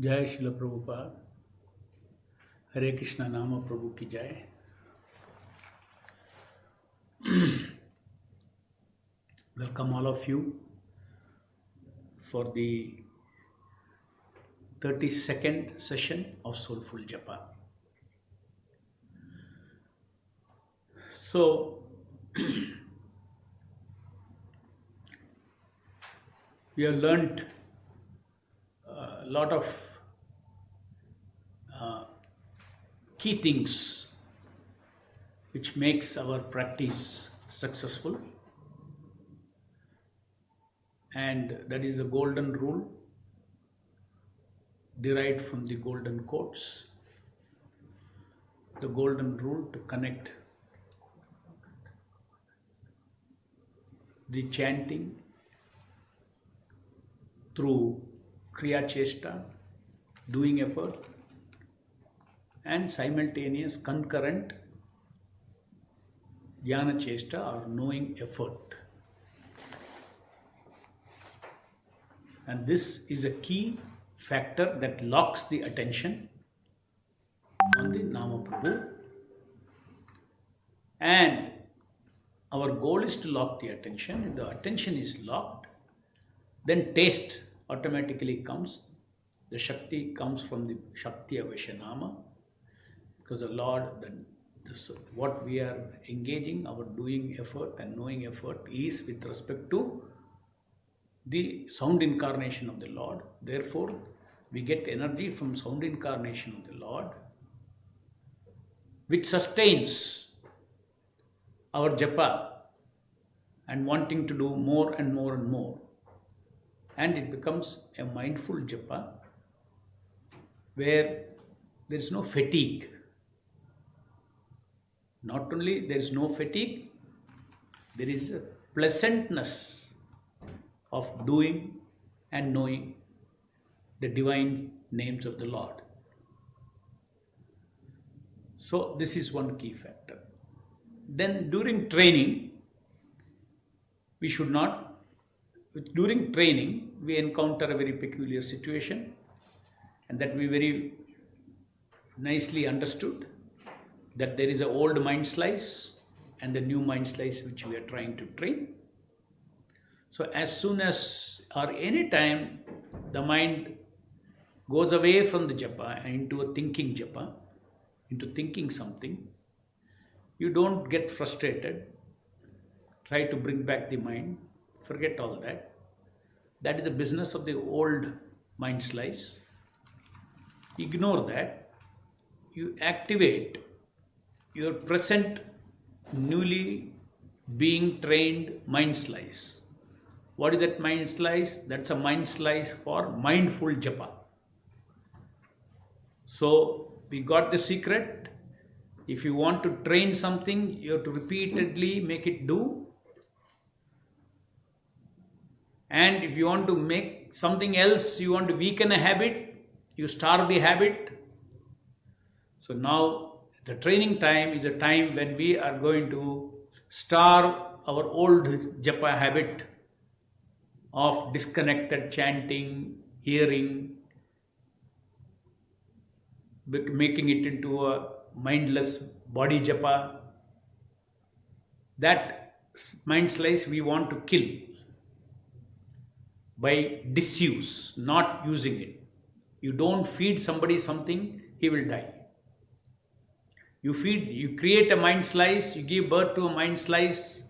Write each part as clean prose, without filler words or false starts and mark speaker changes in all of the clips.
Speaker 1: जय शिल प्रभुपाद। हरे कृष्णा नाम प्रभु की जय। Welcome all of you for the 32nd session of Soulful Japa. So, we have learnt a lot of key things which makes our practice successful, and that is the golden rule derived from the golden quotes. The golden rule to connect the chanting through Kriya Chesta, doing effort, and simultaneous concurrent Jnana Chesta or knowing effort. And this is a key factor that locks the attention on the Nama Prabhu. And our goal is to lock the attention. If the attention is locked, then taste automatically comes. The Shakti comes from the Shakti of Vaishnama, because the Lord, what we are engaging, our doing effort and knowing effort is with respect to the sound incarnation of the Lord. Therefore, we get energy from sound incarnation of the Lord, which sustains our japa and wanting to do more and more and more. And it becomes a mindful japa where there is no fatigue. Not only there is no fatigue, there is a pleasantness of doing and knowing the divine names of the Lord. So this is one key factor. Then during training, during training we encounter a very peculiar situation, and that we very nicely understood that there is an old mind slice and the new mind slice which we are trying to train. So as soon as or any time the mind goes away from the japa and into a thinking japa, into thinking something, you don't get frustrated. Try to bring back the mind, forget all that. That is the business of the old mind slice. Ignore that. You activate your present newly being trained mind slice. What is that mind slice? That's a mind slice for mindful japa. So we got the secret. If you want to train something, you have to repeatedly make it do. And if you want to make something else, you want to weaken a habit, you starve the habit. So now the training time is a time when we are going to starve our old japa habit of disconnected chanting, hearing, making it into a mindless body japa. That mind slice we want to kill by disuse, not using it. You don't feed somebody something, he will die. You create a mind slice, you give birth to a mind slice.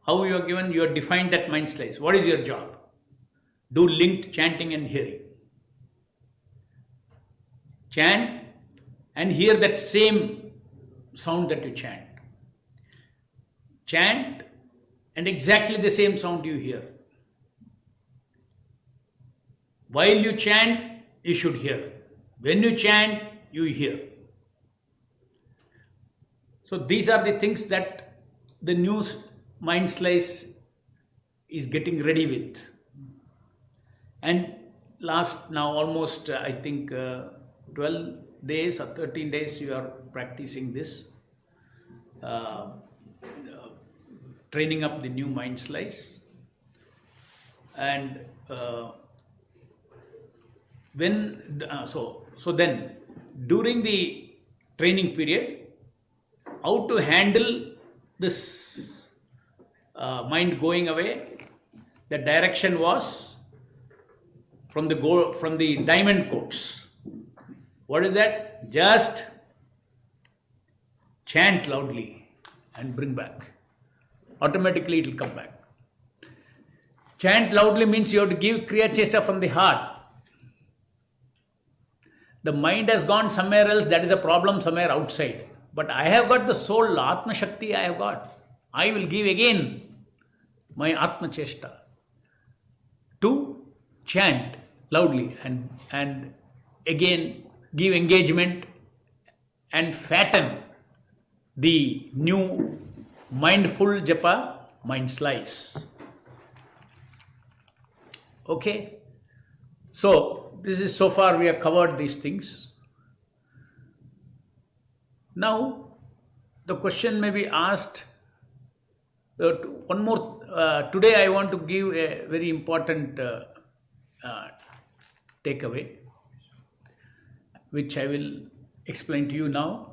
Speaker 1: How you are given, you are defined that mind slice. What is your job? Do linked chanting and hearing. Chant and hear that same sound that you chant. Chant and exactly the same sound you hear. While you chant, you should hear. When you chant, you hear. So these are the things that the new mind slice is getting ready with. And last now almost I think 12 days or 13 days you are practicing this, training up the new mind slice. And then during the training period, how to handle this mind going away? The direction was from the diamond quotes. What is that? Just chant loudly and bring back. Automatically it will come back. Chant loudly means you have to give Kriya Chesta from the heart. The mind has gone somewhere else, that is a problem somewhere outside. But I have got the soul, Atma Shakti I have got. I will give again my Atma Chesta to chant loudly and again give engagement and fatten the new mindful japa mind slice. Okay? So, this is so far we have covered these things. Now, the question may be asked, one more, today I want to give a very important takeaway, which I will explain to you now.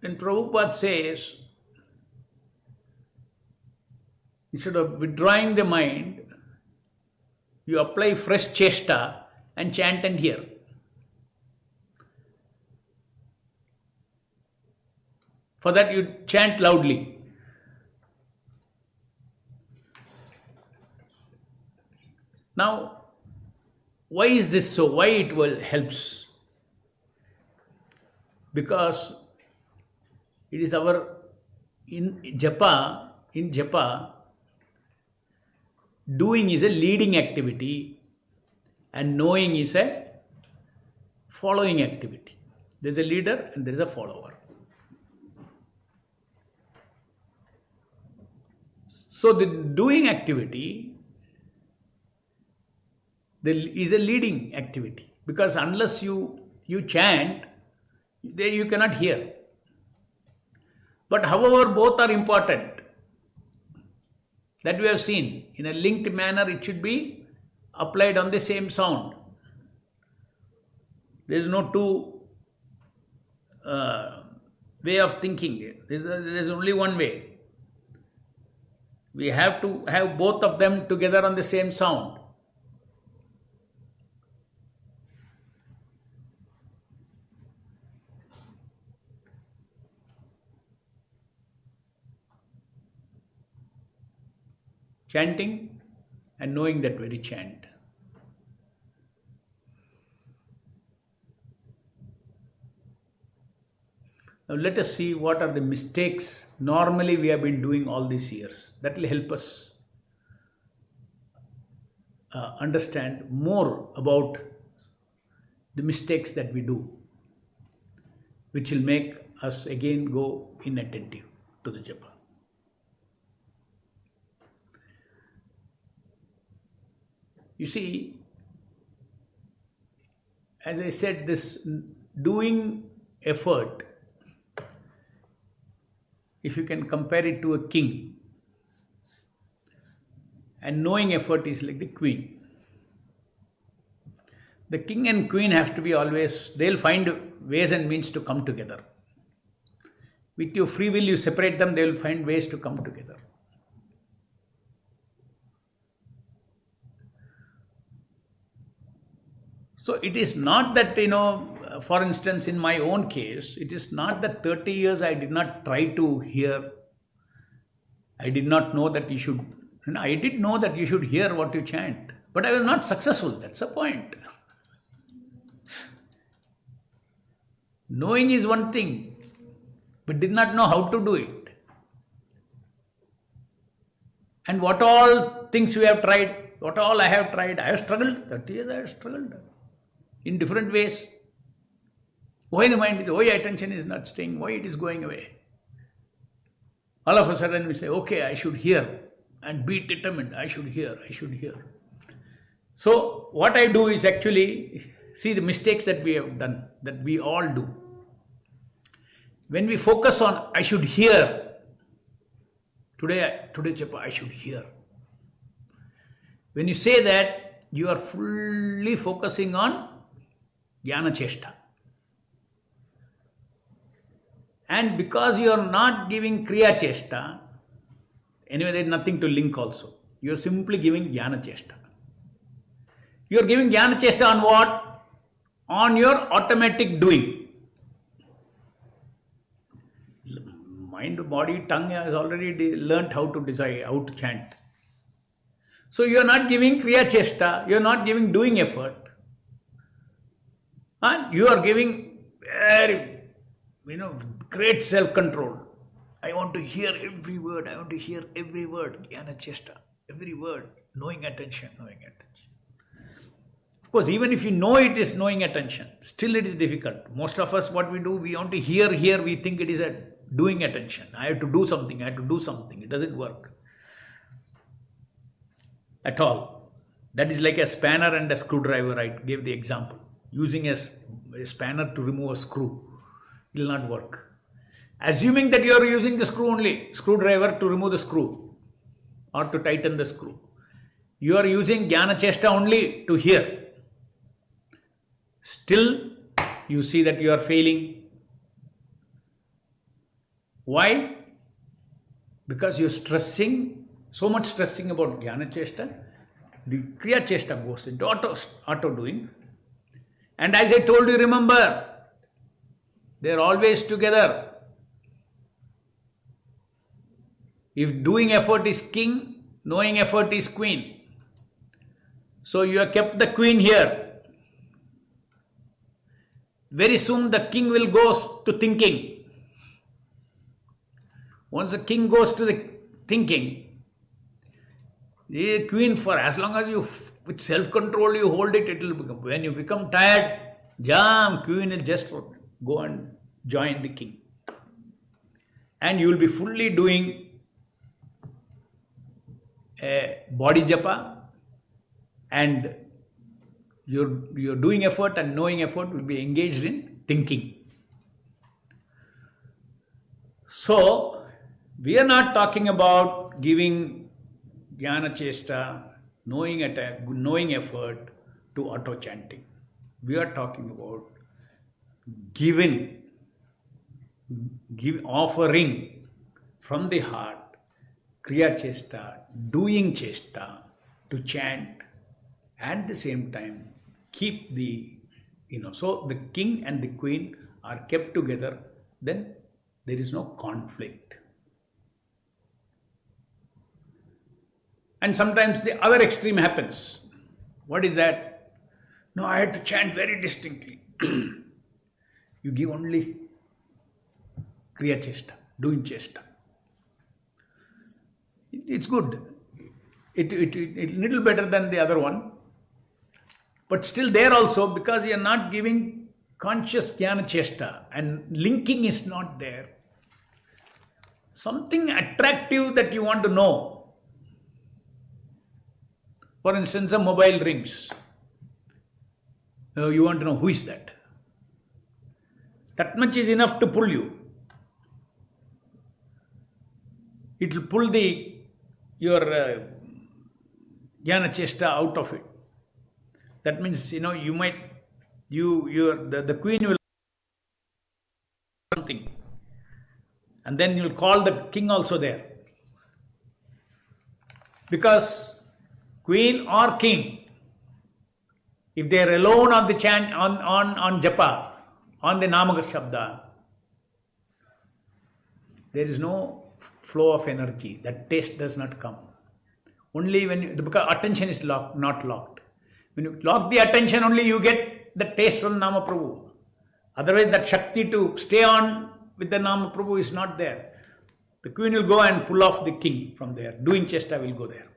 Speaker 1: When Prabhupada says, instead of withdrawing the mind, you apply fresh chesta and chant and hear. For that you chant loudly. Now, why is this so? Why it helps? Because it is in japa, doing is a leading activity and knowing is a following activity. There is a leader and there is a follower. So the doing activity is a leading activity, because unless you chant, you cannot hear. But however, both are important. That we have seen. In a linked manner, it should be applied on the same sound. There is no two way of thinking. There is only one way. We have to have both of them together on the same sound. Chanting and knowing that very chant. Now let us see what are the mistakes normally we have been doing all these years. That will help us understand more about the mistakes that we do, which will make us again go inattentive to the japa. You see, as I said, this doing effort, if you can compare it to a king, and knowing effort is like the queen. The king and queen have to be always, they'll find ways and means to come together. With your free will, you separate them, they will find ways to come together. So it is not that, for instance, in my own case, it is not that 30 years I did not try to hear. I did not know that you should, I did know that you should hear what you chant. But I was not successful, that's the point. Knowing is one thing, but did not know how to do it. And what all things we have tried, what all I have tried, I have struggled, 30 years I have struggled. In different ways. Why the mind why attention is not staying, why it is going away. All of a sudden we say, okay, I should hear, and be determined, I should hear. So what I do is actually see the mistakes that we have done, that we all do. when we focus on, I should hear, today Japa, I should hear. When you say that, you are fully focusing on Jnana Cheshta. And because you are not giving Kriya Cheshta, anyway, there is nothing to link also. You are simply giving Jnana Cheshta. You are giving Jnana Cheshta on what? On your automatic doing. Mind, body, tongue has already learnt how to decide, how to chant. So you are not giving Kriya Cheshta, you are not giving doing effort. And you are giving very, great self-control. I want to hear every word, Jnana Cheshta, every word, knowing attention. Of course, even if you know it is knowing attention, still it is difficult. Most of us, what we do, we want to hear, we think it is a doing attention. I have to do something. It doesn't work at all. That is like a spanner and a screwdriver. I gave the example. Using a spanner to remove a screw. It will not work. Assuming that you are using the screwdriver to remove the screw or to tighten the screw. You are using Jnana Cheshta only to hear. Still, you see that you are failing. Why? Because you are so much stressing about Jnana Cheshta. The Kriya Cheshta goes into auto doing. And as I told you, remember, they are always together. If doing effort is king, knowing effort is queen. So you have kept the queen here. Very soon the king will go to thinking. Once the king goes to the thinking, the queen, for as long as you, with self-control, you hold it, it will become. When you become tired, queen will just go and join the king. And you will be fully doing a body japa, and your doing effort and knowing effort will be engaged in thinking. So, we are not talking about giving Jnana Cheshta, knowing effort to auto chanting. We are talking about offering from the heart Kriya Cheshta, doing Cheshta to chant, at the same time keep the, so the king and the queen are kept together, then there is no conflict. And sometimes the other extreme happens. What is that? No, I had to chant very distinctly. You give only Kriya Cheshta, doing Cheshta. It's good. It's little better than the other one. But still there also, because you are not giving conscious Jnana Cheshta and linking is not there. Something attractive that you want to know. For instance, a mobile rings. You want to know who is that. That much is enough to pull you. It will pull your Jnana Cheshta out of it. That means, the queen will something. And then you will call the king also there. Because queen or king, if they are alone on the chant, on japa, on the Nama Shabda, there is no flow of energy. That taste does not come. Only because attention is not locked. When you lock the attention, only you get the taste from Nama Prabhu. Otherwise, that Shakti to stay on with the Nama Prabhu is not there. The queen will go and pull off the king from there. Doing Cheshta will go there.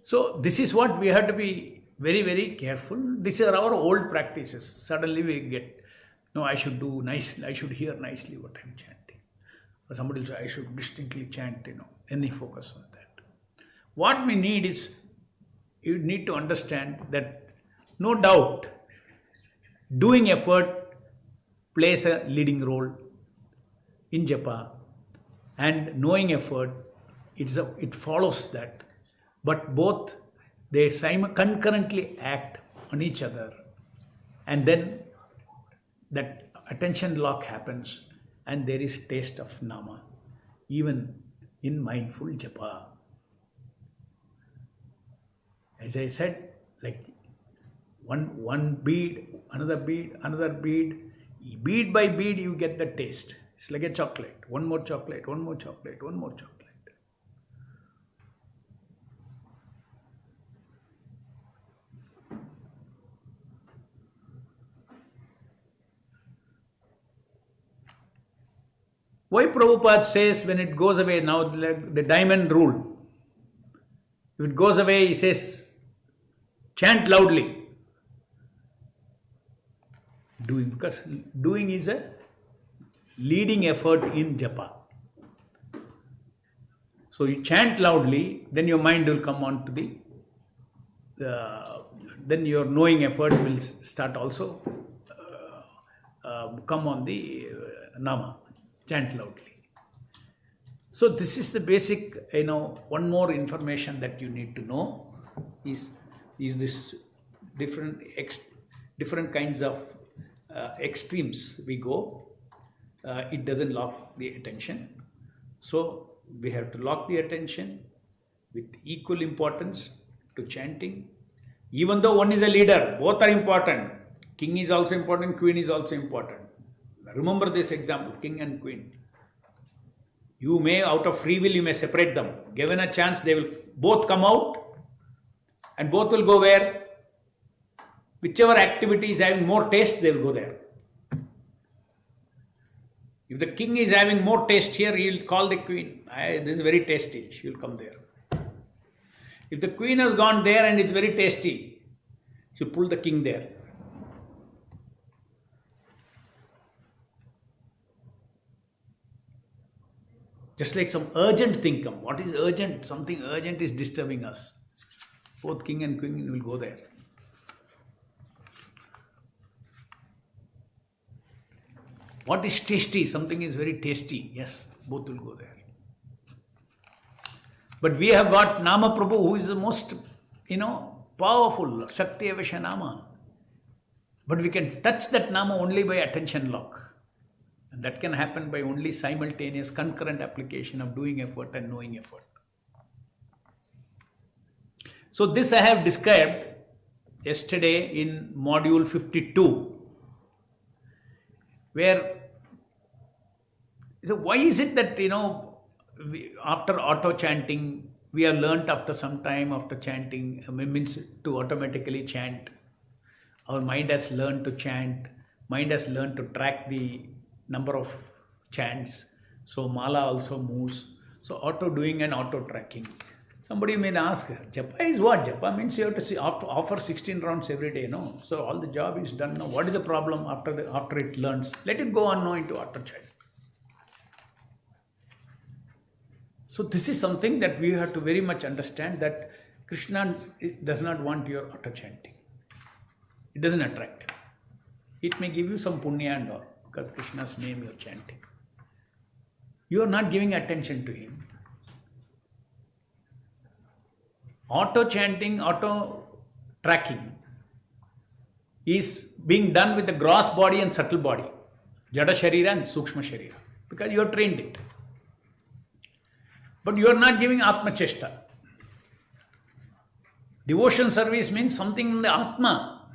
Speaker 1: So, this is what we have to be very, very careful. These are our old practices. Suddenly we get, no, I should do nicely, I should hear nicely what I am chanting. Or somebody will say, I should distinctly chant, any focus on that. What we need is, you need to understand that no doubt doing effort plays a leading role in japa, and knowing effort, it follows that. But both, they concurrently act on each other, and then that attention lock happens, and there is taste of nama, even in mindful japa. As I said, like one bead, another bead, another bead, bead by bead you get the taste. It's like a chocolate. One more chocolate, one more chocolate, one more chocolate. Why Prabhupada says when it goes away, now the diamond rule, if it goes away, he says, chant loudly. Doing, because doing is a leading effort in japa. So you chant loudly, then your mind will come on to then your knowing effort will start also come on the nama. Chant loudly. So this is the basic, one more information that you need to know is this different kinds of extremes we go. It doesn't lock the attention. So we have to lock the attention with equal importance to chanting. Even though one is a leader, both are important. King is also important, queen is also important. Remember this example, king and queen. You may, out of free will, you may separate them. Given a chance, they will both come out and both will go where? Whichever activity is having more taste, they will go there. If the king is having more taste here, he will call the queen. This is very tasty. She will come there. If the queen has gone there and it's very tasty, she will pull the king there. Just like some urgent thing come. What is urgent? Something urgent is disturbing us. Both king and queen will go there. What is tasty? Something is very tasty. Yes, both will go there. But we have got Nama Prabhu, who is the most, powerful, Shakti Avasha Nama. But we can touch that Nama only by attention lock. And that can happen by only simultaneous concurrent application of doing effort and knowing effort. So this I have described yesterday in module 52, where why is it that after auto chanting we are learnt after some time after chanting means to automatically chant. Our mind has learned to chant. Mind has learned to track the number of chants. So mala also moves. So auto doing and auto tracking. Somebody may ask, Japa is what? Japa means you have to offer 16 rounds every day, no? So all the job is done now. What is the problem after it learns? Let it go on now into auto chant. So this is something that we have to very much understand, that Krishna does not want your auto chanting. It doesn't attract. It may give you some punya and all, because Krishna's name you are chanting. You are not giving attention to him. Auto chanting, auto tracking is being done with the gross body and subtle body, Jada Sharira and Sukshma Sharira, because you have trained it. But you are not giving Atma Cheshta. Devotion service means something in the Atma.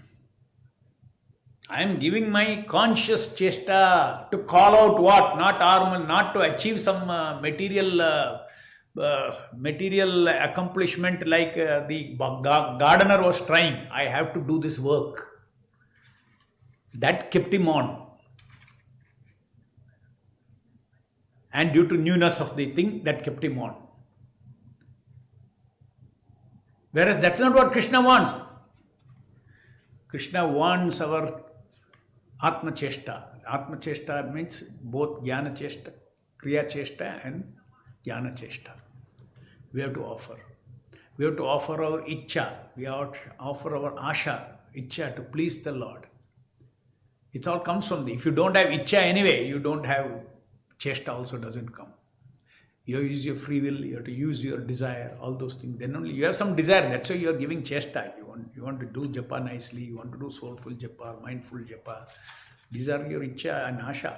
Speaker 1: I am giving my conscious chesta to call out what? Not to achieve some material accomplishment like the gardener was trying. I have to do this work. That kept him on. And due to newness of the thing, that kept him on. Whereas that's not what Krishna wants. Krishna wants our Atma Cheshta. Atma Cheshta means both Jnana Cheshta, Kriya Cheshta and Jnana Cheshta. We have to offer. We have to offer our Ichcha. We have to offer our Asha, Ichcha, to please the Lord. It all comes from if you don't have Icha anyway, you don't have Chesta also doesn't come. You use your free will, you have to use your desire, all those things. Then only you have some desire, that's why you are giving Chesta. You want to do Japa nicely, you want to do Soulful Japa, Mindful Japa. These are your Icha and Asha.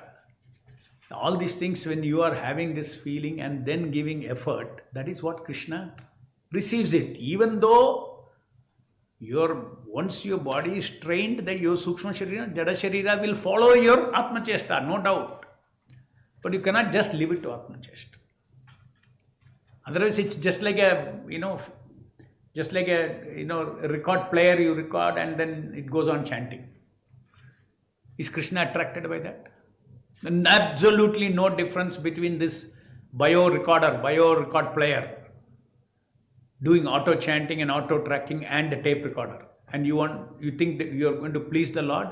Speaker 1: All these things, when you are having this feeling and then giving effort, that is what Krishna receives it. Even though once your body is trained, that your Sukshma Sharira, Jada Sharira will follow your Atma Chesta, no doubt. But you cannot just leave it to Atma Chesta. Otherwise, it's just like a record player, you record and then it goes on chanting. Is Krishna attracted by that? And absolutely no difference between this bio record player doing auto chanting and auto tracking and a tape recorder. And you think that you are going to please the Lord?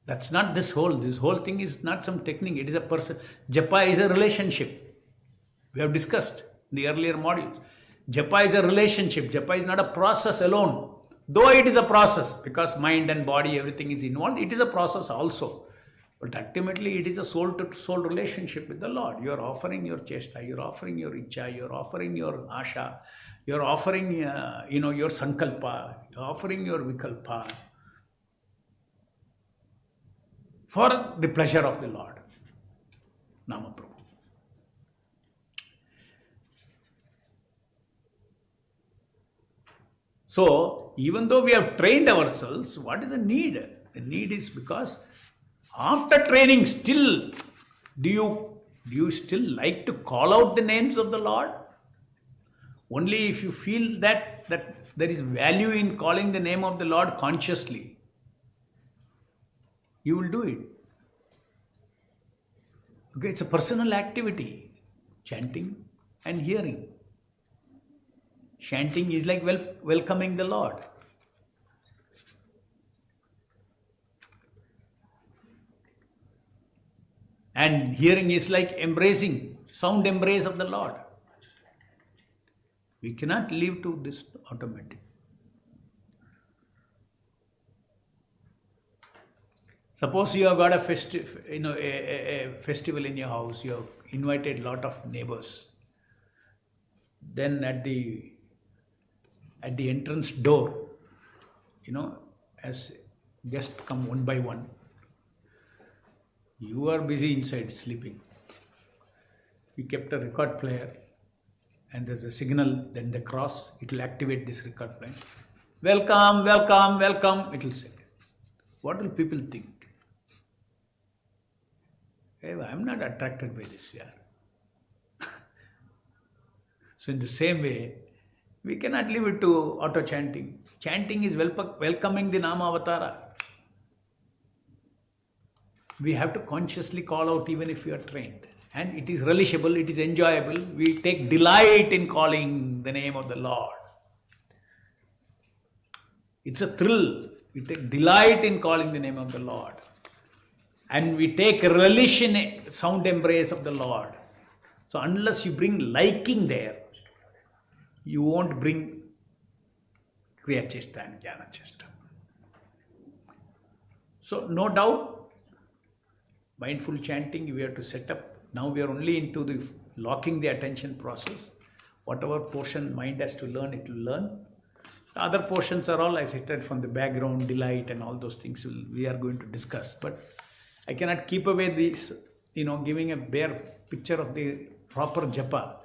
Speaker 1: That's not this whole thing is not some technique. It is a person. Japa is a relationship. We have discussed in the earlier modules. Japa is a relationship. Japa is not a process alone. Though it is a process, because mind and body, everything is involved, it is a process also. But ultimately, it is a soul-to-soul relationship with the Lord. You are offering your chesta, you are offering your icha, you are offering your asha, you are offering, your sankalpa, you are offering your vikalpa for the pleasure of the Lord. Nama Prabhu. So, even though we have trained ourselves, what is the need? The need is because after training, still, do you still like to call out the names of the Lord? Only if you feel that there is value in calling the name of the Lord consciously, you will do it. Okay, it's a personal activity, chanting and hearing. Chanting is like welcoming the Lord. And hearing is like embracing, sound embrace of the Lord. We cannot live to this automatic. Suppose you have got a festival in your house, you have invited a lot of neighbors. Then at the entrance door, as guests come one by one, you are busy inside sleeping. You kept a record player and there's a signal, then the cross, it will activate this record player. Welcome, welcome, welcome, it will say. What will people think? Hey, I'm not attracted by this, yeah. So in the same way, we cannot leave it to auto chanting. Chanting is welcoming the Nama Avatara. We have to consciously call out even if we are trained. And it is relishable, it is enjoyable. We take delight in calling the name of the Lord. It's a thrill. We take delight in calling the name of the Lord. And we take relish in a sound embrace of the Lord. So unless you bring liking there, you won't bring Kriya Chesta and Jnana Chesta. So no doubt, mindful chanting we have to set up. Now we are only into the locking the attention process. Whatever portion mind has to learn, it will learn. The other portions are all, I said, from the background, delight and all those things we are going to discuss. But I cannot keep away this, giving a bare picture of the proper japa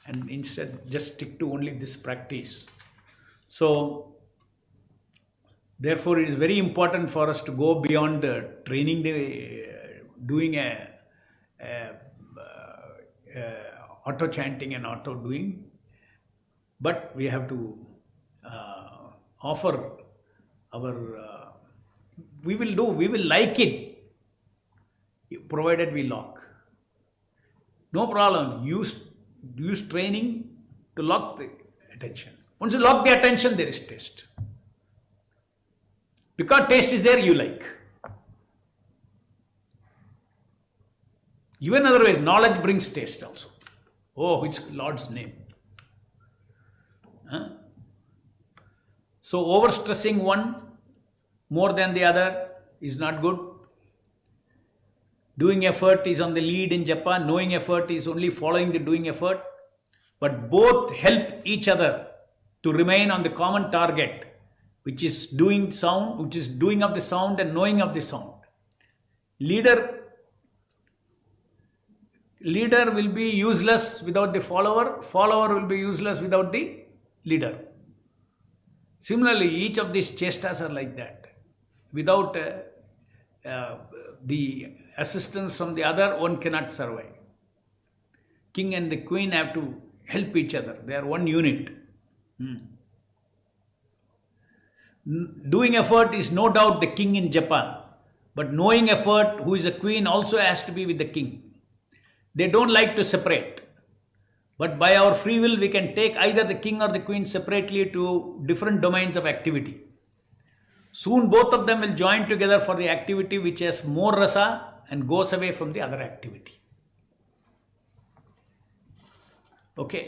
Speaker 1: and instead just stick to only this practice. So, therefore, it is very important for us to go beyond the training, doing auto chanting and auto doing, but we have to offer our, we will like it, provided we lock. No problem, use training to lock the attention. Once you lock the attention, there is taste. Because taste is there, you like. Even otherwise, knowledge brings taste also. Oh, it's Lord's name. Huh? So overstressing one more than the other is not good. Doing effort is on the lead in japa, knowing effort is only following the doing effort. But both help each other to remain on the common target, which is doing sound, which is doing of the sound and knowing of the sound. Leader will be useless without the follower. Follower will be useless without the leader. Similarly, each of these chestas are like that. Without the assistance from the other, one cannot survive. King and the queen have to help each other. They are one unit. Doing effort is no doubt the king in Japan. But knowing effort, who is a queen, also has to be with the king. They don't like to separate. But by our free will, we can take either the king or the queen separately to different domains of activity. Soon both of them will join together for the activity which has more rasa and goes away from the other activity. Okay.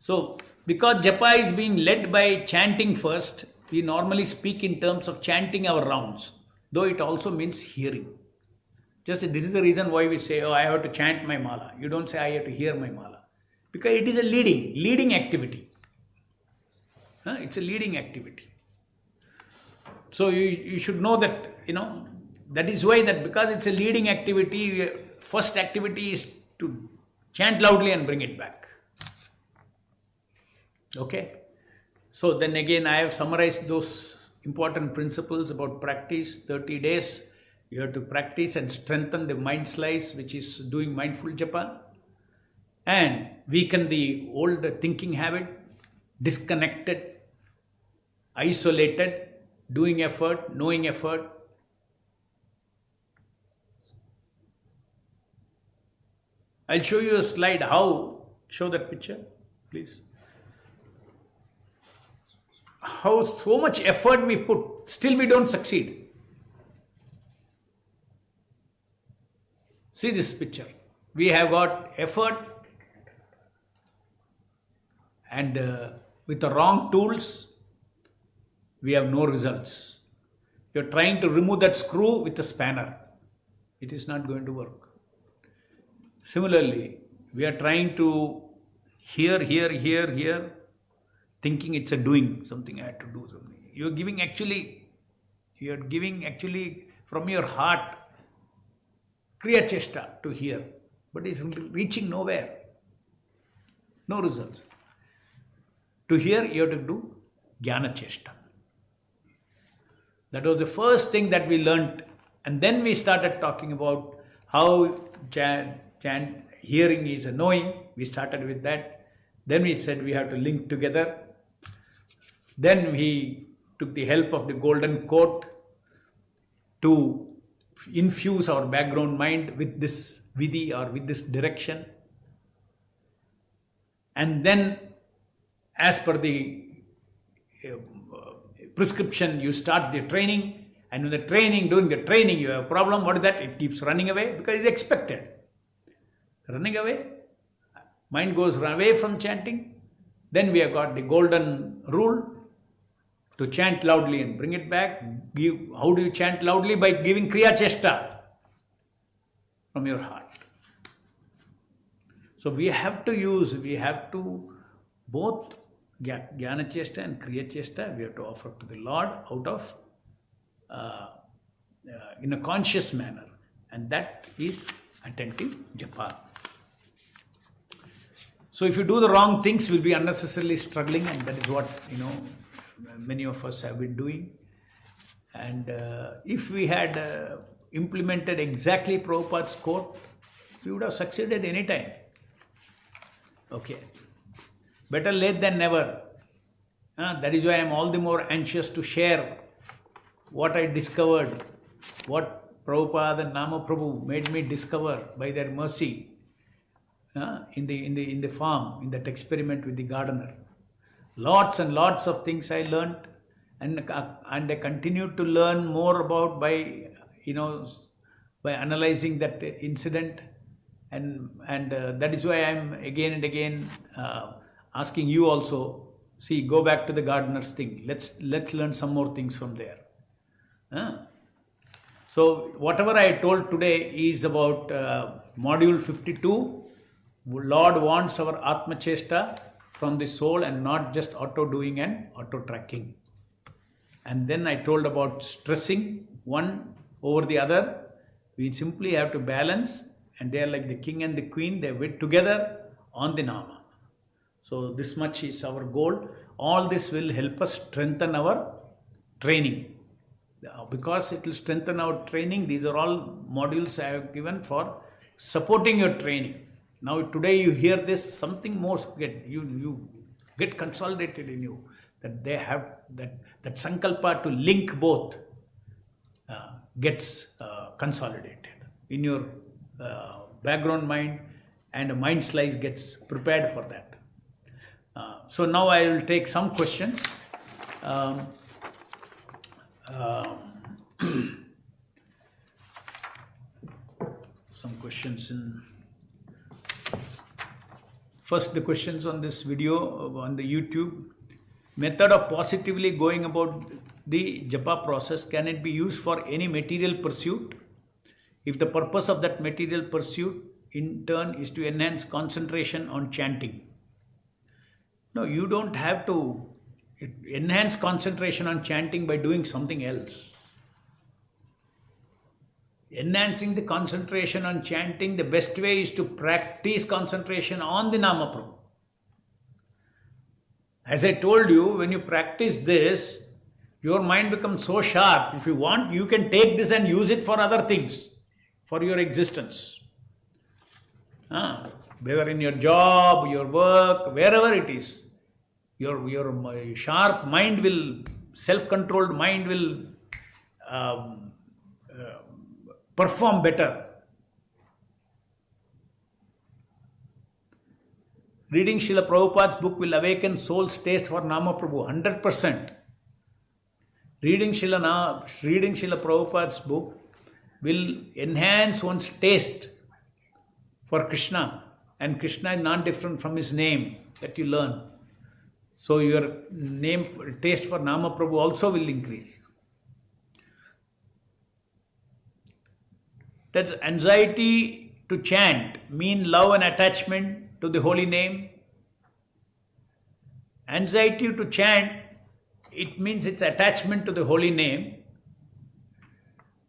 Speaker 1: So, because japa is being led by chanting first, we normally speak in terms of chanting our rounds, though it also means hearing. Just this is the reason why we say, oh, I have to chant my mala. You don't say, I have to hear my mala. Because it is a leading activity. It's a leading activity. So you should know that, that is why that because it's a leading activity, first activity is to chant loudly and bring it back. Okay. So then again, I have summarized those important principles about practice. 30 days, you have to practice and strengthen the mind slice, which is doing mindful japa, and weaken the old thinking habit, disconnected, isolated, doing effort, knowing effort. I'll show you a slide show that picture, please. How so much effort we put, still we don't succeed. See this picture. We have got effort and with the wrong tools, we have no results. You're trying to remove that screw with a spanner. It is not going to work. Similarly, we are trying to hear, thinking it's a doing something, I have to do something. You're giving actually from your heart, kriya chesta to hear, but it's reaching nowhere. No results. To hear, you have to do jnana chesta. That was the first thing that we learnt, and then we started talking about how hearing is a knowing. We started with that. Then we said we have to link together. Then we took the help of the golden quote to infuse our background mind with this vidhi or with this direction. And then, as per the prescription, you start the training, and when during the training you have a problem. What is that? It keeps running away because it's expected. Running away, mind goes away from chanting. Then we have got the golden rule to chant loudly and bring it back. How do you chant loudly? By giving kriya chesta from your heart. So we have to both jnana chesta and kriya chesta, we have to offer to the Lord out of in a conscious manner, and that is attentive japa. So if you do the wrong things, we'll be unnecessarily struggling, and that is what many of us have been doing. And if we had implemented exactly Prabhupada's quote, we would have succeeded any time. Okay. Better late than never. That is why I am all the more anxious to share what I discovered, what Prabhupada and Nama Prabhu made me discover by their mercy in the farm, in that experiment with the gardener. Lots and lots of things I learned, and I continued to learn more about by analyzing that incident, and that is why I am again and again asking you also. See, go back to the gardener's thing. Let's learn some more things from there. Huh? So whatever I told today is about module 52. Lord wants our Atma Chesta from the soul and not just auto doing and auto tracking. And then I told about stressing one over the other. We simply have to balance, and they are like the king and the queen. They went together on the Nama. So this much is our goal. All this will help us strengthen our training. Because it will strengthen our training, these are all modules I have given for supporting your training. Now today you hear this, something more you get consolidated in you, that they have that sankalpa to link both gets consolidated in your background mind, and a mind slice gets prepared for that. So now I will take some questions. Some questions in. First, the questions on this video on the YouTube. Method of positively going about the japa process, can it be used for any material pursuit? If the purpose of that material pursuit in turn is to enhance concentration on chanting. No, you don't have to enhance concentration on chanting by doing something else. Enhancing the concentration on chanting, the best way is to practice concentration on the Nama Prabhu. As I told you, when you practice this, your mind becomes so sharp. If you want, you can take this and use it for other things, for your existence. Whether in your job, your work, wherever it is, your sharp mind will, self-controlled mind will perform better. Reading Srila Prabhupada's book will awaken soul's taste for Nama Prabhu, 100%. Reading Srila Prabhupada's book will enhance one's taste for Krishna, and Krishna is not different from his name that you learn. So your taste for Nama Prabhu also will increase. Does anxiety to chant mean love and attachment to the holy name? Anxiety to chant, it means it's attachment to the holy name.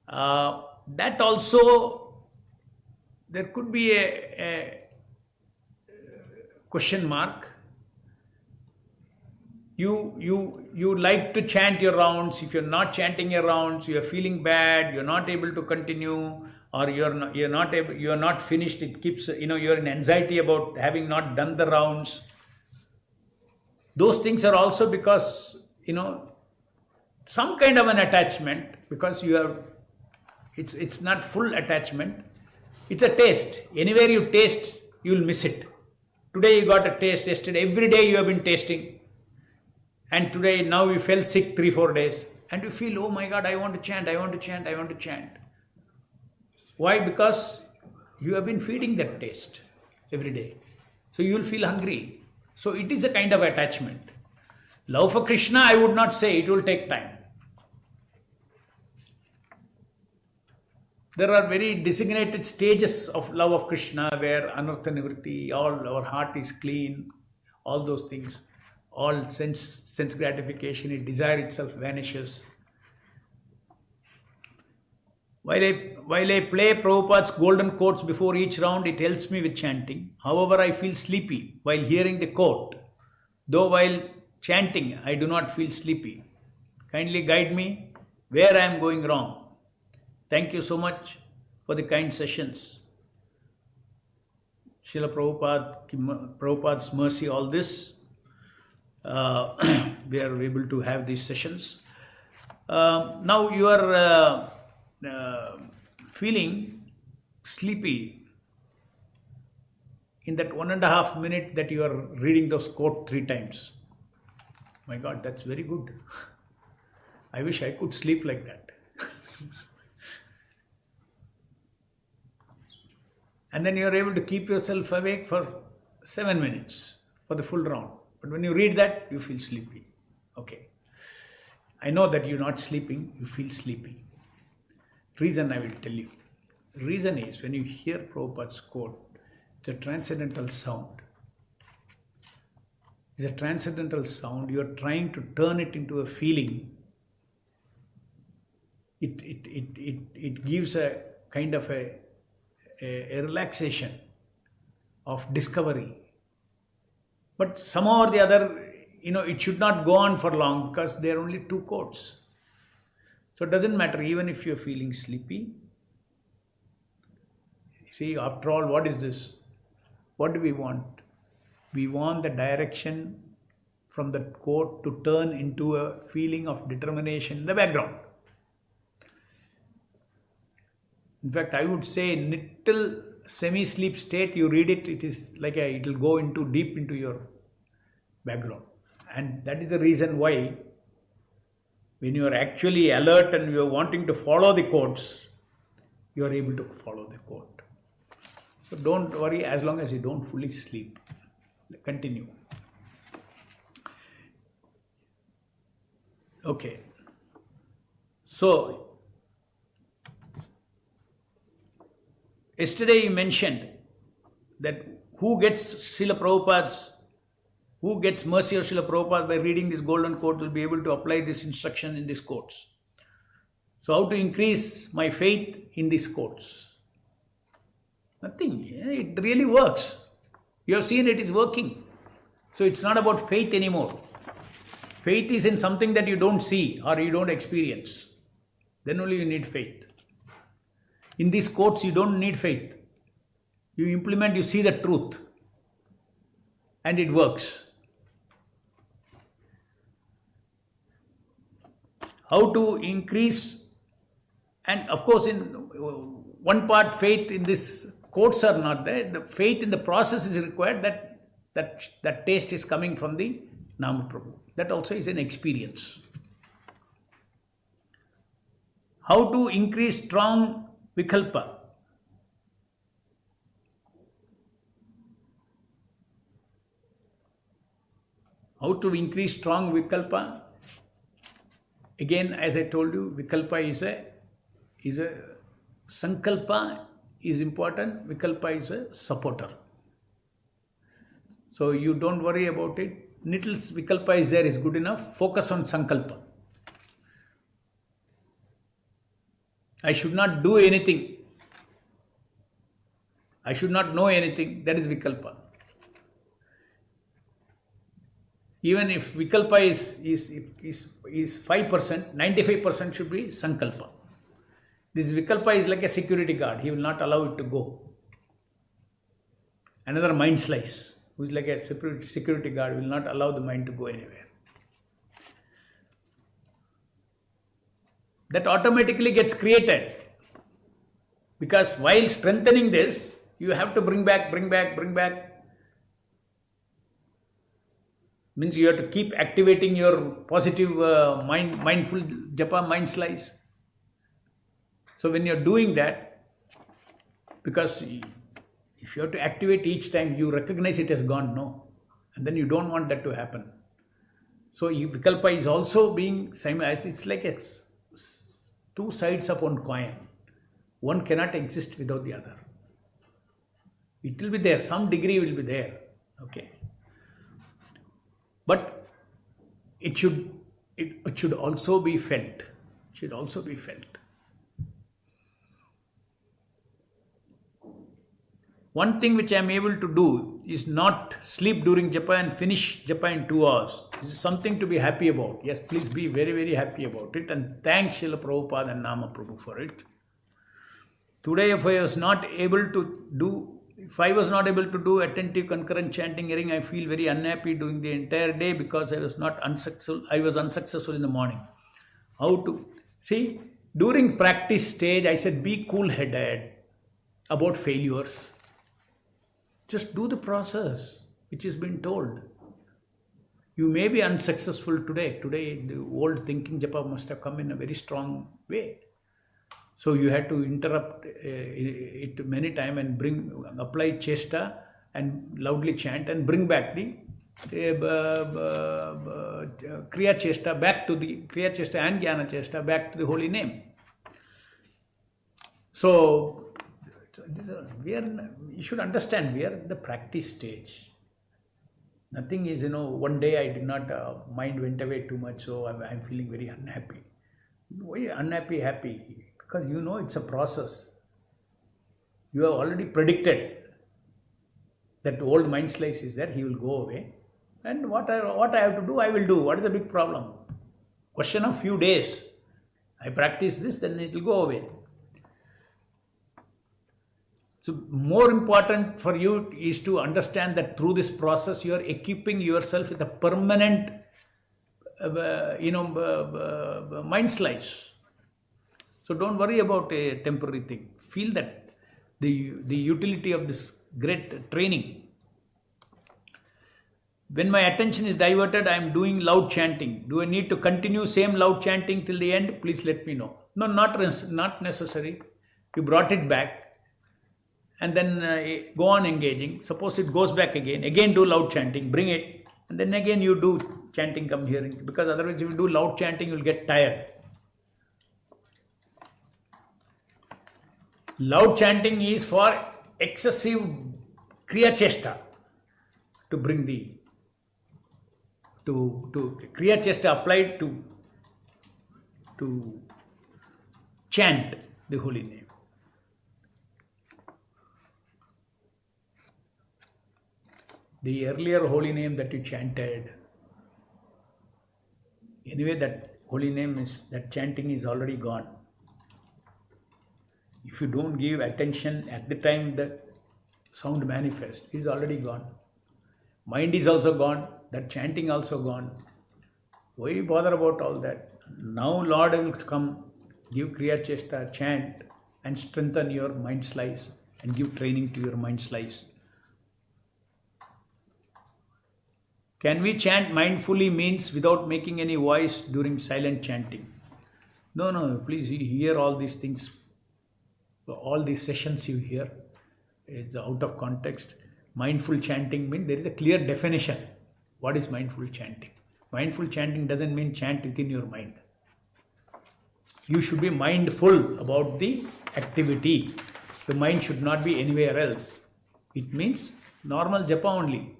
Speaker 1: That also, there could be a question mark. You like to chant your rounds. If you're not chanting your rounds, you're feeling bad, you're not able to continue, or you're not finished. It keeps, you're in anxiety about having not done the rounds. Those things are also because, some kind of an attachment, because it's not full attachment. It's a taste. Anywhere you taste, you'll miss it. Today you got a taste, yesterday, every day you have been tasting. And today, now you felt sick 3-4 days. And you feel, oh my God, I want to chant, I want to chant, I want to chant. Why? Because you have been feeding that taste every day. So you will feel hungry. So it is a kind of attachment. Love for Krishna, I would not say, it will take time. There are very designated stages of love of Krishna where anartha nivritti, all our heart is clean, all those things, all sense gratification, desire itself vanishes. While I play Prabhupada's golden quotes before each round, it helps me with chanting. However, I feel sleepy while hearing the quote. Though while chanting, I do not feel sleepy. Kindly guide me where I am going wrong. Thank you so much for the kind sessions. Srila Prabhupada's mercy, all this, we are able to have these sessions. Now you are feeling sleepy in that 1.5 minutes that you are reading those quote 3 times. My God, that's very good. I wish I could sleep like that. And then you are able to keep yourself awake for 7 minutes for the full round. But when you read that, you feel sleepy. Okay. I know that you're not sleeping, you feel sleepy. Reason I will tell you. Reason is when you hear Prabhupada's quote, it's a transcendental sound. It's a transcendental sound. You are trying to turn it into a feeling. It gives a kind of a relaxation of discovery. But somehow or the other, it should not go on for long because there are only two quotes. So it doesn't matter even if you're feeling sleepy. See, after all, what is this? What do we want? We want the direction from the quote to turn into a feeling of determination in the background. In fact, I would say little semi-sleep state, you read it, it is like it will go into deep into your background. And that is the reason why when you are actually alert and you are wanting to follow the quotes, you are able to follow the quote. So don't worry as long as you don't fully sleep. Continue. Okay. So, yesterday you mentioned that who gets mercy of Srila Prabhupada by reading this golden quote will be able to apply this instruction in these quotes. So how to increase my faith in these quotes? Nothing. It really works. You have seen it is working. So it's not about faith anymore. Faith is in something that you don't see or you don't experience. Then only you need faith. In these quotes, you don't need faith. You implement, you see the truth. And it works. How to increase, and of course in one part faith in this quotes are not there. The faith in the process is required that taste is coming from the Nama Prabhu. That also is an experience. How to increase strong vikalpa. How to increase strong vikalpa? Again, as I told you, vikalpa is a sankalpa is important. Vikalpa is a supporter. So you don't worry about it. Little vikalpa is there is good enough. Focus on sankalpa. I should not do anything. I should not know anything. That is vikalpa. Even if vikalpa is 5%, 95% should be sankalpa. This vikalpa is like a security guard. He will not allow it to go. Another mind slice, who is like a security guard, will not allow the mind to go anywhere. That automatically gets created. Because while strengthening this, you have to bring back. Means you have to keep activating your positive mindful japa mind slice. So when you're doing that, because if you have to activate each time, you recognize it has gone, no. And then you don't want that to happen. So vikalpa is also being simultaneous. It's like it's two sides of one coin. One cannot exist without the other. It will be there. Some degree will be there. Okay. But it should also be felt. It should also be felt. One thing which I am able to do is not sleep during japa and finish japa in 2 hours. This is something to be happy about. Yes, please be very, very happy about it and thank Srila Prabhupada and Nama Prabhu for it. Today, if I was not able to do attentive concurrent chanting hearing, I feel very unhappy during the entire day because I was unsuccessful in the morning. How to see during practice stage, I said be cool-headed about failures. Just do the process which has been told. You may be unsuccessful today. Today, the old thinking japa must have come in a very strong way. So you had to interrupt it many times and apply chesta and loudly chant and bring back the Kriya Chesta back to the Kriya Chesta and Jnana Chesta back to the holy name. So you should understand, we are in the practice stage. Nothing is, one day I did not, mind went away too much, so I'm feeling very unhappy. Why unhappy, happy? Because it's a process. You have already predicted that old mind slice is there, he will go away. And what I have to do, I will do. What is the big problem? Question of few days. I practice this, then it will go away. So more important for you is to understand that through this process, you are equipping yourself with a permanent, mind slice. So don't worry about a temporary thing. Feel that the utility of this great training. When my attention is diverted, I am doing loud chanting. Do I need to continue same loud chanting till the end? Please let me know. No, not necessary. You brought it back. And then go on engaging. Suppose it goes back again do loud chanting, bring it, and then again you do chanting, come hearing, because otherwise if you do loud chanting, you will get tired. Loud chanting is for excessive Kriya Chesta, to bring to Kriya Chesta applied to chant the holy name. The earlier holy name that you chanted, anyway, that holy name that chanting is already gone. If you don't give attention at the time the sound manifests, it is already gone. Mind is also gone, that chanting also gone. Why bother about all that? Now Lord will come, give Kriya Chesta, chant, and strengthen your mind slice and give training to your mind slice. Can we chant mindfully means without making any voice during silent chanting? No, please hear all these things. All these sessions you hear is out of context. Mindful chanting means there is a clear definition. What is mindful chanting? Mindful chanting doesn't mean chant within your mind. You should be mindful about the activity. The mind should not be anywhere else. It means normal japa only.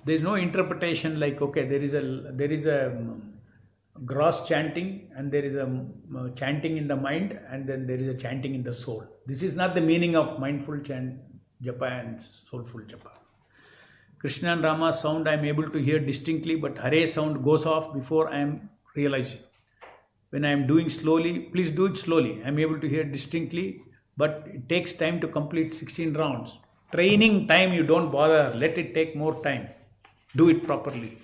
Speaker 1: There is no interpretation like, okay, there is a gross chanting and there is a chanting in the mind and then there is a chanting in the soul. This is not the meaning of mindful japa and soulful japa. Krishna and Rama sound I am able to hear distinctly, but Hare sound goes off before I am realizing. When I am doing slowly, please do it slowly. I am able to hear distinctly, but it takes time to complete 16 rounds. Training time, you don't bother. Let it take more time. Do it properly.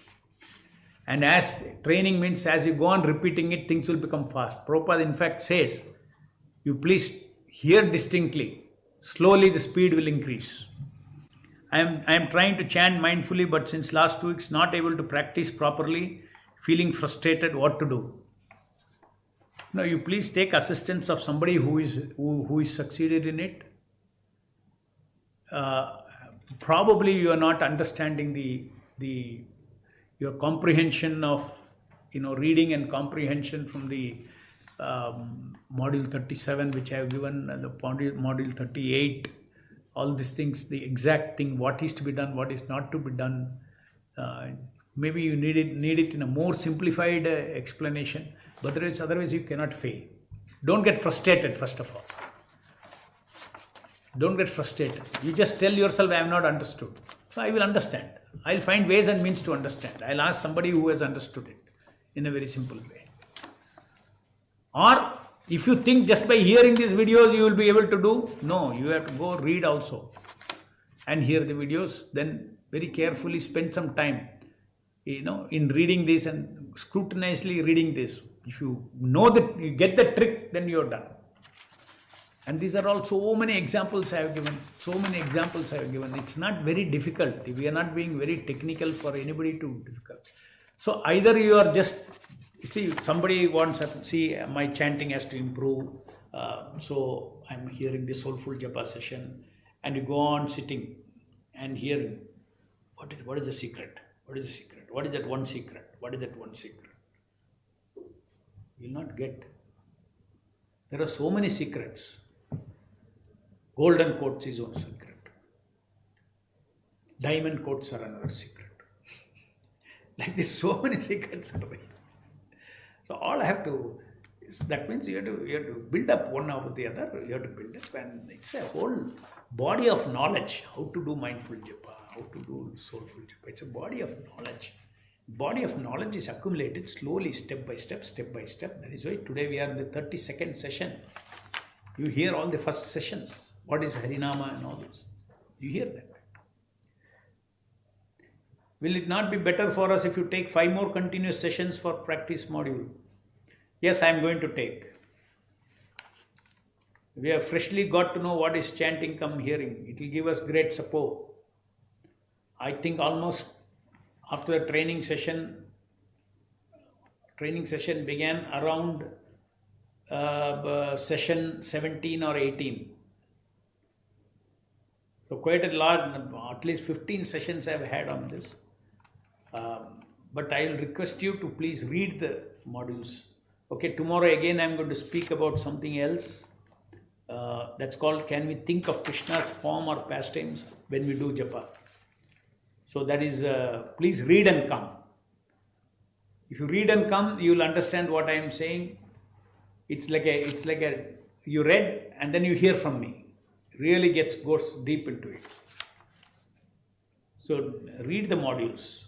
Speaker 1: And as training means, as you go on repeating it, things will become fast. Prabhupada in fact says, you please hear distinctly. Slowly the speed will increase. I am trying to chant mindfully, but since last 2 weeks not able to practice properly, feeling frustrated, what to do? Now you please take assistance of somebody who is succeeded in it. Probably you are not understanding your comprehension of reading and comprehension from the module 37 which I have given, the module 38, all these things, the exact thing, what is to be done, what is not to be done. Maybe you need it in a more simplified explanation, but otherwise you cannot fail. Don't get frustrated, first of all. Don't get frustrated. You just tell yourself, I have not understood. So I will understand. I'll find ways and means to understand. I'll ask somebody who has understood it in a very simple way. Or if you think just by hearing these videos you will be able to do, no, you have to go read also and hear the videos. Then very carefully spend some time, in reading this and scrutinizingly reading this. If you know that you get the trick, then you are done. And these are all so many examples I have given. It's not very difficult. We are not being very technical for anybody to difficult. So either you are just, somebody wants to my chanting has to improve. So I'm hearing this Soulful Japa session and you go on sitting and hearing, what is the secret? What is the secret? What is that one secret? What is that one secret? You will not get. There are so many secrets. Golden quotes is one secret. Diamond quotes are another secret. Like this, so many secrets are there. So all I have to, that means you have to build up one after the other. You have to build up, and it's a whole body of knowledge. How to do mindful japa, how to do soulful japa. It's a body of knowledge. Body of knowledge is accumulated slowly, step by step, step by step. That is why today we are in the 32nd session. You hear all the first sessions. What is Harinama and all this? You hear that. Will it not be better for us if you take 5 more continuous sessions for practice module? Yes, I am going to take. We have freshly got to know what is chanting come hearing. It will give us great support. I think almost after the training session began around session 17 or 18. So quite a lot, at least 15 sessions I have had on this. But I will request you to please read the modules. Okay, tomorrow again I am going to speak about something else. That's called, can we think of Krishna's form or pastimes when we do japa? So that is, please read and come. If you read and come, you will understand what I am saying. It's like a you read and then you hear from me. Really goes deep into it. So read the modules.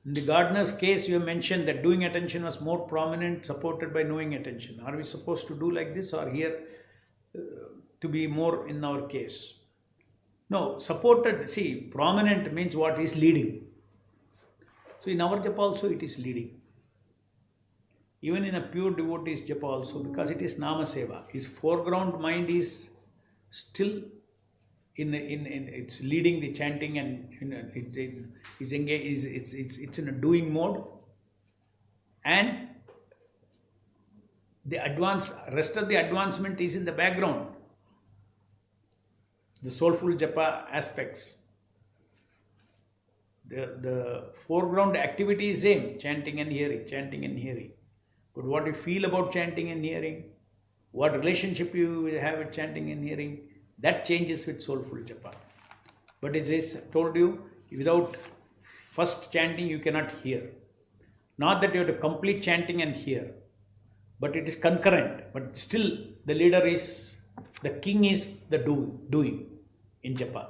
Speaker 1: In the gardener's case, you have mentioned that doing attention was more prominent, supported by knowing attention. Are we supposed to do like this, or here to be more in our case? No, supported, see, prominent means what is leading. So in our japa also it is leading. Even in a pure devotee's japa also, because it is nama seva. His foreground mind is still it's leading the chanting, and it's in a doing mode, and the rest of the advancement is in the background. The soulful japa aspects. The foreground activity is same, chanting and hearing, chanting and hearing. But what you feel about chanting and hearing, what relationship you have with chanting and hearing, that changes with soulful japa. But as I told you, without first chanting you cannot hear. Not that you have to complete chanting and hear, but it is concurrent. But still the leader is, the king is the doing in japa.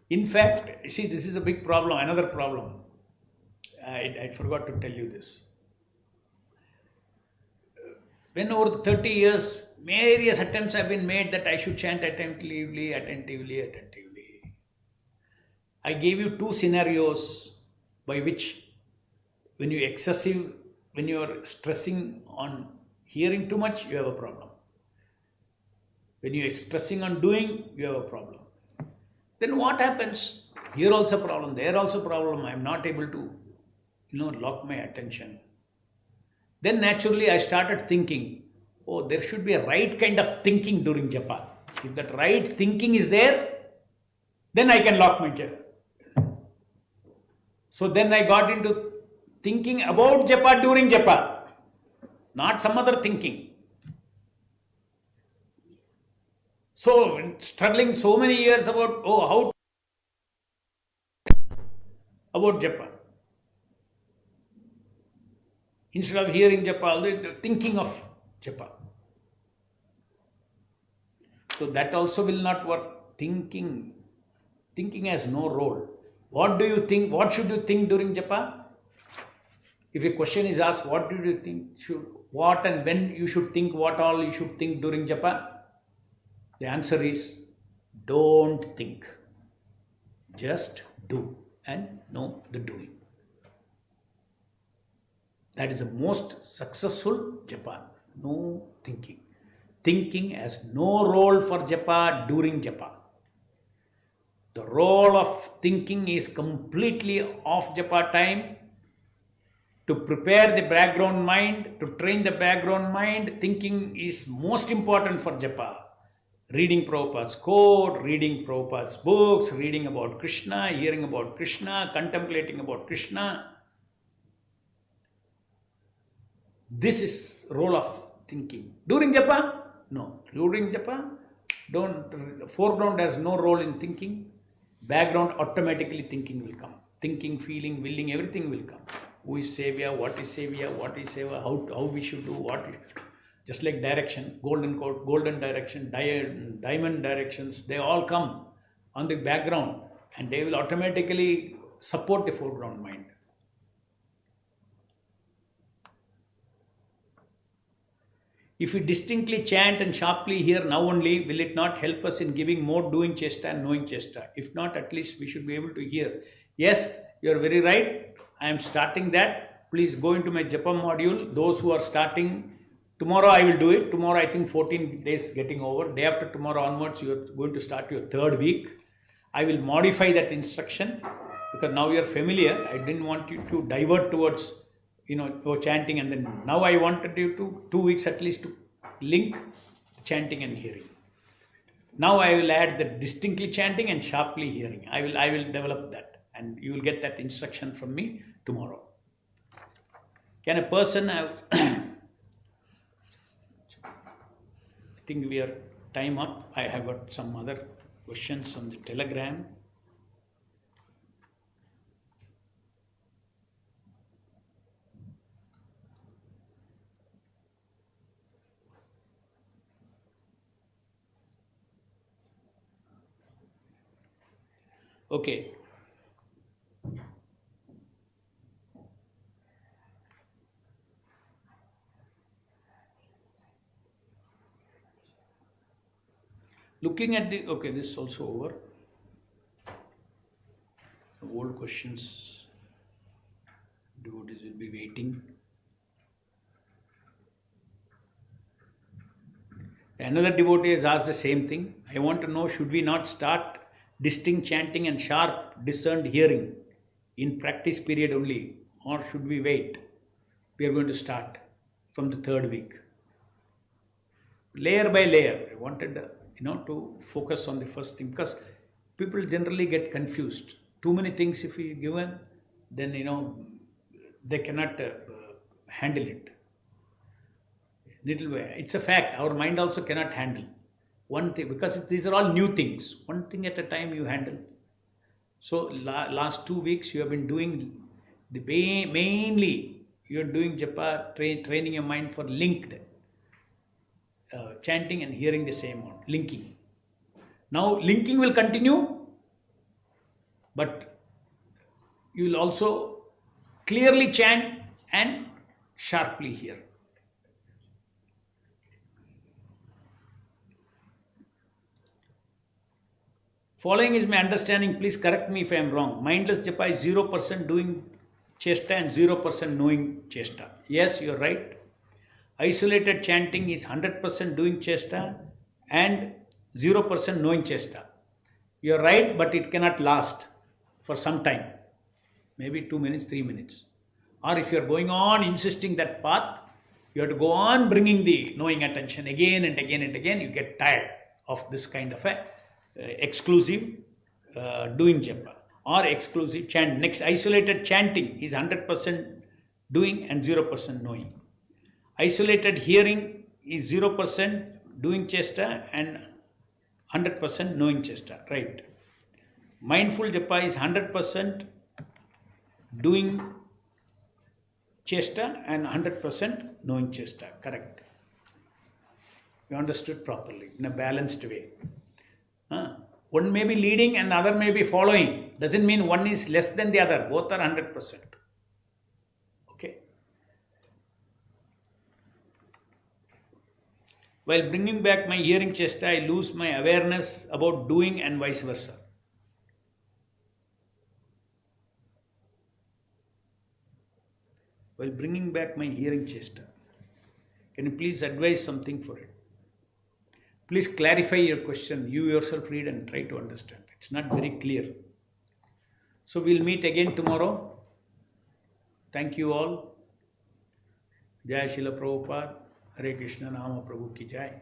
Speaker 1: In fact, see, this is a big problem, another problem. I forgot to tell you this. When over the 30 years, various attempts have been made that I should chant attentively. I gave you 2 scenarios by which when you are stressing on hearing too much, you have a problem. When you are stressing on doing, you have a problem. Then what happens? Here also problem, there also problem. I am not able to, lock my attention. Then naturally I started thinking, oh, there should be a right kind of thinking during japa. If that right thinking is there, then I can lock my japa. So then I got into thinking about japa during japa, not some other thinking. So struggling so many years about, how about japa. Instead of hearing japa, thinking of japa. So that also will not work. Thinking has no role. What do you think? What should you think during japa? If a question is asked, what do you think? What and when you should think? What all you should think during japa? The answer is, don't think. Just do and know the doing. That is the most successful japa. No thinking. Thinking has no role for japa during japa. The role of thinking is completely off japa time To prepare the background mind, to train the background mind, thinking is most important for japa. Reading Prabhupada's quote, reading Prabhupada's books, reading about Krishna, hearing about Krishna, contemplating about Krishna. This is role of thinking. During japa? No. During japa, foreground has no role in thinking. Background, automatically thinking will come. Thinking, feeling, willing, everything will come. Who is Savior, what is Savior, what is Seva, how we should do, what we should do. Just like direction, golden code, golden direction, diamond directions, they all come on the background and they will automatically support the foreground mind. If we distinctly chant and sharply hear now only, will it not help us in giving more doing chesta and knowing chesta? If not, at least we should be able to hear. Yes, you are very right. I am starting that. Please go into my Japa module. Those who are starting, tomorrow I will do it. Tomorrow I think 14 days getting over. Day after tomorrow onwards, you are going to start your third week. I will modify that instruction because now you are familiar. I didn't want you to divert towards your chanting, and then now I wanted you to 2 weeks at least to link chanting and hearing. Now I will add the distinctly chanting and sharply hearing. I will develop that, and you will get that instruction from me tomorrow. Can a person have I think we are time up. I have got some other questions on the Telegram. Okay. Looking at the, okay, this is also over. The old questions, devotees will be waiting. Another devotee has asked the same thing. I want to know, should we not start distinct chanting and sharp discerned hearing in practice period only, or should we wait? We are going to start from the third week. Layer by layer. I wanted to focus on the first thing because people generally get confused. Too many things if we given, then they cannot handle it. Little way. It's a fact. Our mind also cannot handle one thing because these are all new things. One thing at a time you handle. So last 2 weeks you have been doing mainly you are doing japa, training your mind for linked chanting and hearing the same one, linking. Now linking will continue, but you will also clearly chant and sharply hear. Following is my understanding, please correct me if I am wrong. Mindless japa is 0% doing chesta and 0% knowing chesta. Yes, you are right. Isolated chanting is 100% doing chesta and 0% knowing chesta. You are right, but it cannot last for some time. Maybe 2 minutes, 3 minutes. Or if you are going on insisting that path, you have to go on bringing the knowing attention again and again and again. You get tired of this kind of a exclusive doing japa or exclusive chant. Next, isolated chanting is 100% doing and 0% knowing. Isolated hearing is 0% doing chesta and 100% knowing chesta. Right. Mindful japa is 100% doing chesta and 100% knowing chesta. Correct. You understood properly in a balanced way. One may be leading and the other may be following. Doesn't mean one is less than the other. Both are 100%. Okay. While bringing back my hearing chesta, I lose my awareness about doing and vice versa. While bringing back my hearing chesta, can you please advise something for it? Please clarify your question. You yourself read and try to understand. It's not very clear. So we'll meet again tomorrow. Thank you all. जय शिल प्रभुपाद, हरे कृष्ण नाम प्रभु की जय।